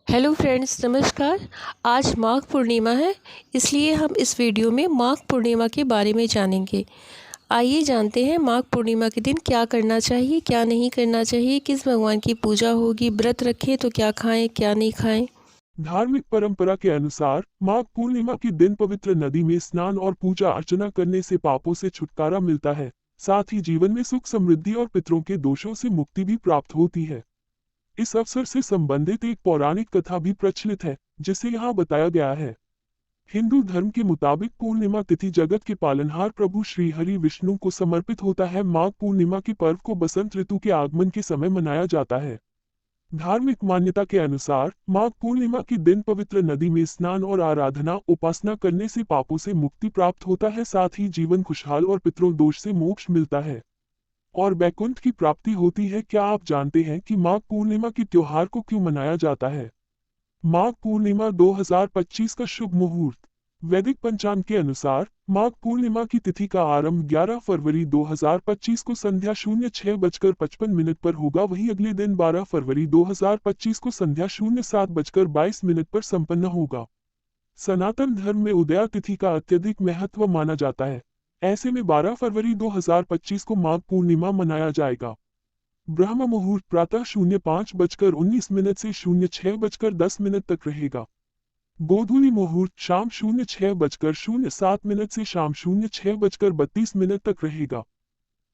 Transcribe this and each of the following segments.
Hello friends, नमस्कार। आज माघ पूर्णिमा है, इसलिए हम इस वीडियो में माघ पूर्णिमा के बारे में जानेंगे। आइए जानते हैं माघ पूर्णिमा के दिन क्या करना चाहिए, क्या नहीं करना चाहिए, किस भगवान की पूजा होगी, व्रत रखें तो क्या खाएं, क्या नहीं खाएं। धार्मिक परंपरा के अनुसार माघ पूर्णिमा के दिन पवित्र नदी में स्नान और पूजा अर्चना करने से पापों से छुटकारा मिलता है। साथ ही जीवन में सुख समृद्धि और पितरों के दोषों से मुक्ति भी प्राप्त होती है। इस अवसर से संबंधित एक पौराणिक कथा भी प्रचलित है, जिसे यहाँ बताया गया है। हिंदू धर्म के मुताबिक पूर्णिमा तिथि जगत के पालनहार प्रभु श्री हरि विष्णु को समर्पित होता है। माघ पूर्णिमा के पर्व को बसंत ऋतु के आगमन के समय मनाया जाता है। धार्मिक मान्यता के अनुसार माघ पूर्णिमा के दिन पवित्र नदी में स्नान और आराधना उपासना करने से पापों से मुक्ति प्राप्त होता है। साथ ही जीवन खुशहाल और पितरों दोष से मोक्ष मिलता है और वैकुंठ की प्राप्ति होती है। क्या आप जानते हैं कि माघ पूर्णिमा के त्योहार को क्यों मनाया जाता है? माघ पूर्णिमा 2025 का शुभ मुहूर्त। वैदिक पंचांग के अनुसार माघ पूर्णिमा की तिथि का आरंभ 11 फरवरी 2025 को संध्या 06:55 पर होगा। वहीं अगले दिन 12 फरवरी 2025 को संध्या 07:22 पर संपन्न होगा। सनातन धर्म में उदया तिथि का अत्यधिक महत्व माना जाता है। ऐसे में 12 फरवरी 2025 को माघ पूर्णिमा मनाया जाएगा। ब्रह्म मुहूर्त प्रातः 05:19 से 06:10 तक रहेगा। गोधूली मुहूर्त शाम 06:07 से शाम 06:32 तक रहेगा।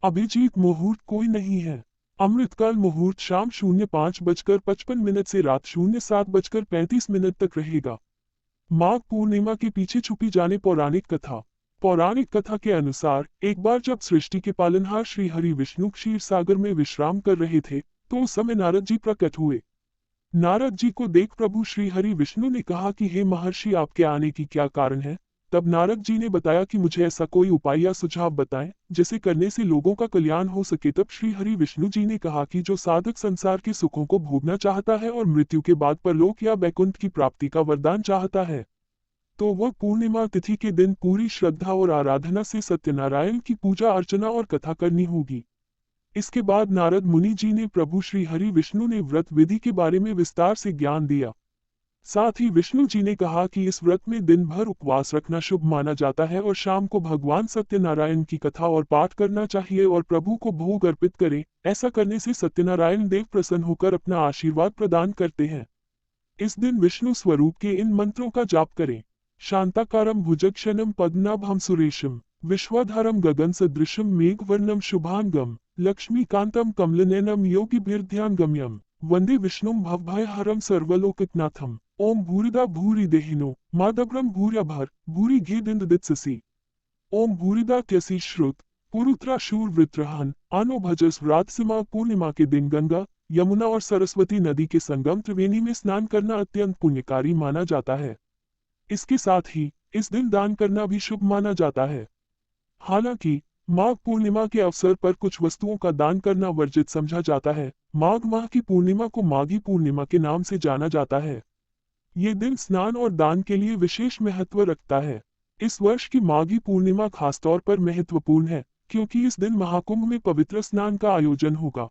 अभिजीत मुहूर्त कोई नहीं है। अमृतकाल मुहूर्त शाम 05:55 से रात 07:35 तक रहेगा। माघ पूर्णिमा के पीछे छुपी जाने पौराणिक कथा। पौराणिक कथा के अनुसार एक बार जब सृष्टि के पालनहार श्री हरि विष्णु क्षीर सागर में विश्राम कर रहे थे, तो उस समय नारद जी प्रकट हुए। नारद जी को देख प्रभु श्री हरि विष्णु ने कहा कि हे महर्षि, आपके आने की क्या कारण है? तब नारद जी ने बताया कि मुझे ऐसा कोई उपाय या सुझाव बताएं जिसे करने से लोगों का कल्याण हो सके। तब श्री हरि विष्णु जी ने कहा कि जो साधक संसार के सुखों को भोगना चाहता है और मृत्यु के बाद परलोक या वैकुंठ की प्राप्ति का वरदान चाहता है, तो वह पूर्णिमा तिथि के दिन पूरी श्रद्धा और आराधना से सत्यनारायण की पूजा अर्चना और कथा करनी होगी। इसके बाद नारद मुनि जी ने प्रभु श्री हरि विष्णु ने व्रत विधि के बारे में विस्तार से ज्ञान दिया। साथ ही विष्णु जी ने कहा कि इस व्रत में दिन भर उपवास रखना शुभ माना जाता है और शाम को भगवान सत्यनारायण की कथा और पाठ करना चाहिए और प्रभु को भोग अर्पित करें। ऐसा करने से सत्यनारायण देव प्रसन्न होकर अपना आशीर्वाद प्रदान करते हैं। इस दिन विष्णु स्वरूप के इन मंत्रों का जाप करें। शांताकारं भुजगशयनं पद्मनाभं सुरेशं विश्वाधारं गगन सदृशं मेघवर्णं शुभांगं लक्ष्मीकांतं कमलनयनं योगिभिर्ध्यानगम्यं वंदे विष्णुं भवभयहरं सर्वलोकनाथम्। ओम भूरिदा भूरि देहिनो माधव्रम भूर्यभर भूरि घेदिंदित्ससि। ओम भूरिदा त्यसि श्रुत पुरुत्रा शूर वृत्रहन आनो भजस रातसिमा। पूर्णिमा के दिन गंगा, यमुना और सरस्वती नदी के संगम त्रिवेणी में स्नान करना अत्यंत पुण्यकारी माना जाता है। इसके साथ ही इस दिन दान करना भी शुभ माना जाता है। हालांकि माघ पूर्णिमा के अवसर पर कुछ वस्तुओं का दान करना वर्जित समझा जाता है। माघ माह की पूर्णिमा को माघी पूर्णिमा के नाम से जाना जाता है। ये दिन स्नान और दान के लिए विशेष महत्व रखता है। इस वर्ष की माघी पूर्णिमा खासतौर पर महत्वपूर्ण है, क्योंकि इस दिन महाकुंभ में पवित्र स्नान का आयोजन होगा।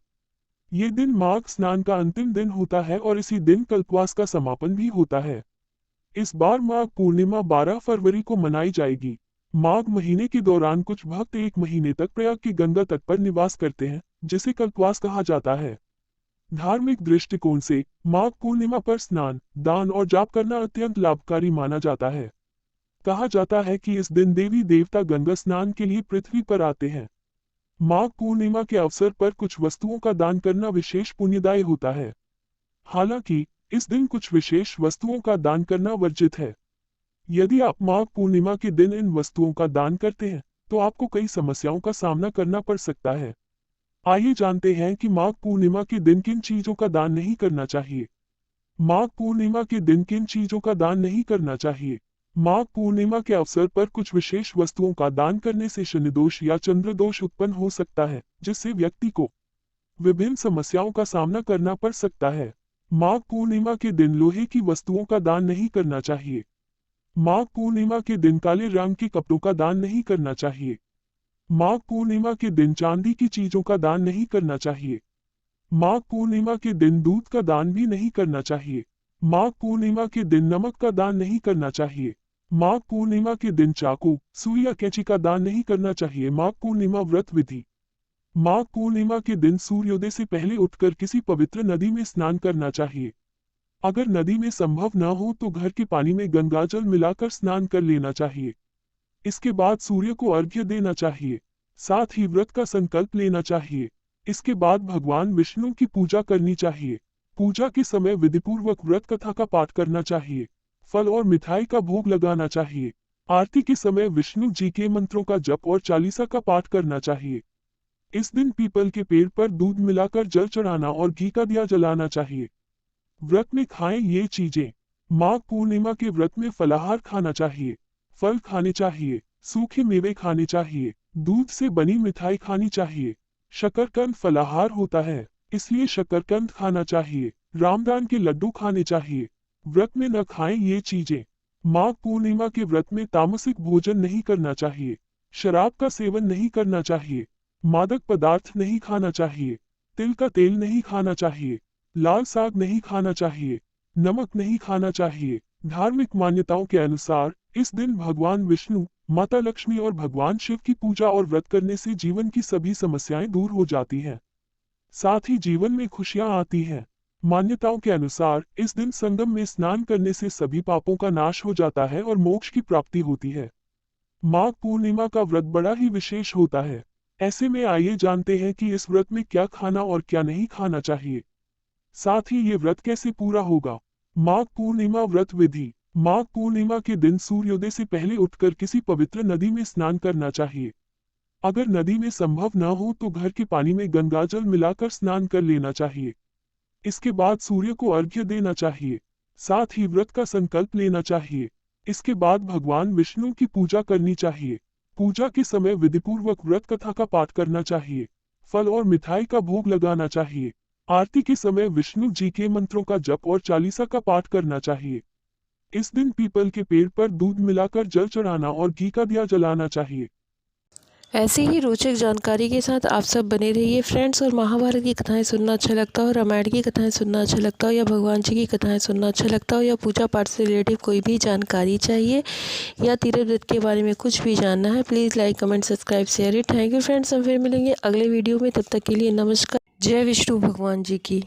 ये दिन माघ स्नान का अंतिम दिन होता है और इसी दिन कल्पवास का समापन भी होता है। इस बार माघ पूर्णिमा 12 फरवरी को मनाई जाएगी। माघ महीने के दौरान कुछ भक्त एक महीने तक प्रयाग के गंगा तट पर निवास करते हैं, जिसे कल्पवास कहा जाता है। धार्मिक दृष्टिकोण से माघ पूर्णिमा पर स्नान, दान और जाप करना अत्यंत लाभकारी माना जाता है। कहा जाता है कि इस दिन देवी देवता गंगा स्नान के लिए पृथ्वी पर आते हैं। माघ पूर्णिमा के अवसर पर कुछ वस्तुओं का दान करना विशेष पुण्यदायी होता है। हालांकि इस दिन कुछ विशेष वस्तुओं का दान करना वर्जित है। यदि आप माघ पूर्णिमा के दिन इन वस्तुओं का दान करते हैं, तो आपको कई समस्याओं का सामना करना पड़ सकता है। आइए जानते हैं कि माघ पूर्णिमा के दिन किन चीजों का दान नहीं करना चाहिए। माघ पूर्णिमा के दिन किन चीजों का दान नहीं करना चाहिए। माघ पूर्णिमा के अवसर पर कुछ विशेष वस्तुओं का दान करने से शनि दोष या चंद्र दोष उत्पन्न हो सकता है, जिससे व्यक्ति को विभिन्न समस्याओं का सामना करना पड़ सकता है। माघ पूर्णिमा के दिन लोहे की वस्तुओं का दान नहीं करना चाहिए। माघ पूर्णिमा के दिन काले रंग के कपड़ों का दान नहीं करना चाहिए। माघ पूर्णिमा के दिन चांदी की चीजों का दान नहीं करना चाहिए। माघ पूर्णिमा के दिन दूध का दान भी नहीं करना चाहिए। माघ पूर्णिमा के दिन नमक का दान नहीं करना चाहिए। माघ पूर्णिमा के दिन चाकू, सुई या कैंची का दान नहीं करना चाहिए। माघ पूर्णिमा व्रत विधि। माघ पूर्णिमा के दिन सूर्योदय से पहले उठकर किसी पवित्र नदी में स्नान करना चाहिए। अगर नदी में संभव न हो तो घर के पानी में गंगाजल मिलाकर स्नान कर लेना चाहिए। इसके बाद सूर्य को अर्घ्य देना चाहिए। साथ ही व्रत का संकल्प लेना चाहिए। इसके बाद भगवान विष्णु की पूजा करनी चाहिए। पूजा के समय विधिपूर्वक व्रत कथा का पाठ करना चाहिए। फल और मिठाई का भोग लगाना चाहिए। आरती के समय विष्णु जी के मंत्रों का जप और चालीसा का पाठ करना चाहिए। इस दिन पीपल के पेड़ पर दूध मिलाकर जल चढ़ाना और घी का दिया जलाना चाहिए। व्रत में खाएं ये चीजें। माघ पूर्णिमा के व्रत में फलाहार खाना चाहिए। फल खाने चाहिए। सूखे मेवे खाने चाहिए। दूध से बनी मिठाई खानी चाहिए। शकरकंद फलाहार होता है, इसलिए शकरकंद खाना चाहिए। रामदान के लड्डू खाने चाहिए। व्रत में न खाएं ये चीजें। माघ पूर्णिमा के व्रत में तामसिक भोजन नहीं करना चाहिए। शराब का सेवन नहीं करना चाहिए। मादक पदार्थ नहीं खाना चाहिए। तिल का तेल नहीं खाना चाहिए। लाल साग नहीं खाना चाहिए। नमक नहीं खाना चाहिए। धार्मिक मान्यताओं के अनुसार इस दिन भगवान विष्णु, माता लक्ष्मी और भगवान शिव की पूजा और व्रत करने से जीवन की सभी समस्याएं दूर हो जाती हैं। साथ ही जीवन में खुशियां आती हैं। मान्यताओं के अनुसार इस दिन संगम में स्नान करने से सभी पापों का नाश हो जाता है और मोक्ष की प्राप्ति होती है। माघ पूर्णिमा का व्रत बड़ा ही विशेष होता है। ऐसे में आइए जानते हैं कि इस व्रत में क्या खाना और क्या नहीं खाना चाहिए। साथ ही ये व्रत कैसे पूरा होगा। माघ पूर्णिमा व्रत विधि। माघ पूर्णिमा के दिन सूर्योदय से पहले उठकर किसी पवित्र नदी में स्नान करना चाहिए। अगर नदी में संभव न हो तो घर के पानी में गंगाजल मिलाकर स्नान कर लेना चाहिए। इसके बाद सूर्य को अर्घ्य देना चाहिए। साथ ही व्रत का संकल्प लेना चाहिए। इसके बाद भगवान विष्णु की पूजा करनी चाहिए। पूजा के समय विधिपूर्वक व्रत कथा का पाठ करना चाहिए। फल और मिठाई का भोग लगाना चाहिए। आरती के समय विष्णु जी के मंत्रों का जप और चालीसा का पाठ करना चाहिए। इस दिन पीपल के पेड़ पर दूध मिलाकर जल चढ़ाना और घी का दिया जलाना चाहिए। ऐसे ही रोचक जानकारी के साथ आप सब बने रहिए फ्रेंड्स। और महाभारत की कथाएं सुनना अच्छा लगता हो, रामायण की कथाएं सुनना अच्छा लगता हो, या भगवान जी की कथाएं सुनना अच्छा लगता हो, या पूजा पाठ से रिलेटिव कोई भी जानकारी चाहिए, या तीर्थ व्रत के बारे में कुछ भी जानना है, please like comment subscribe share it. Thank you friends, हम फिर मिलेंगे अगले वीडियो में। तब तक के लिए नमस्कार। जय विष्णु भगवान जी की।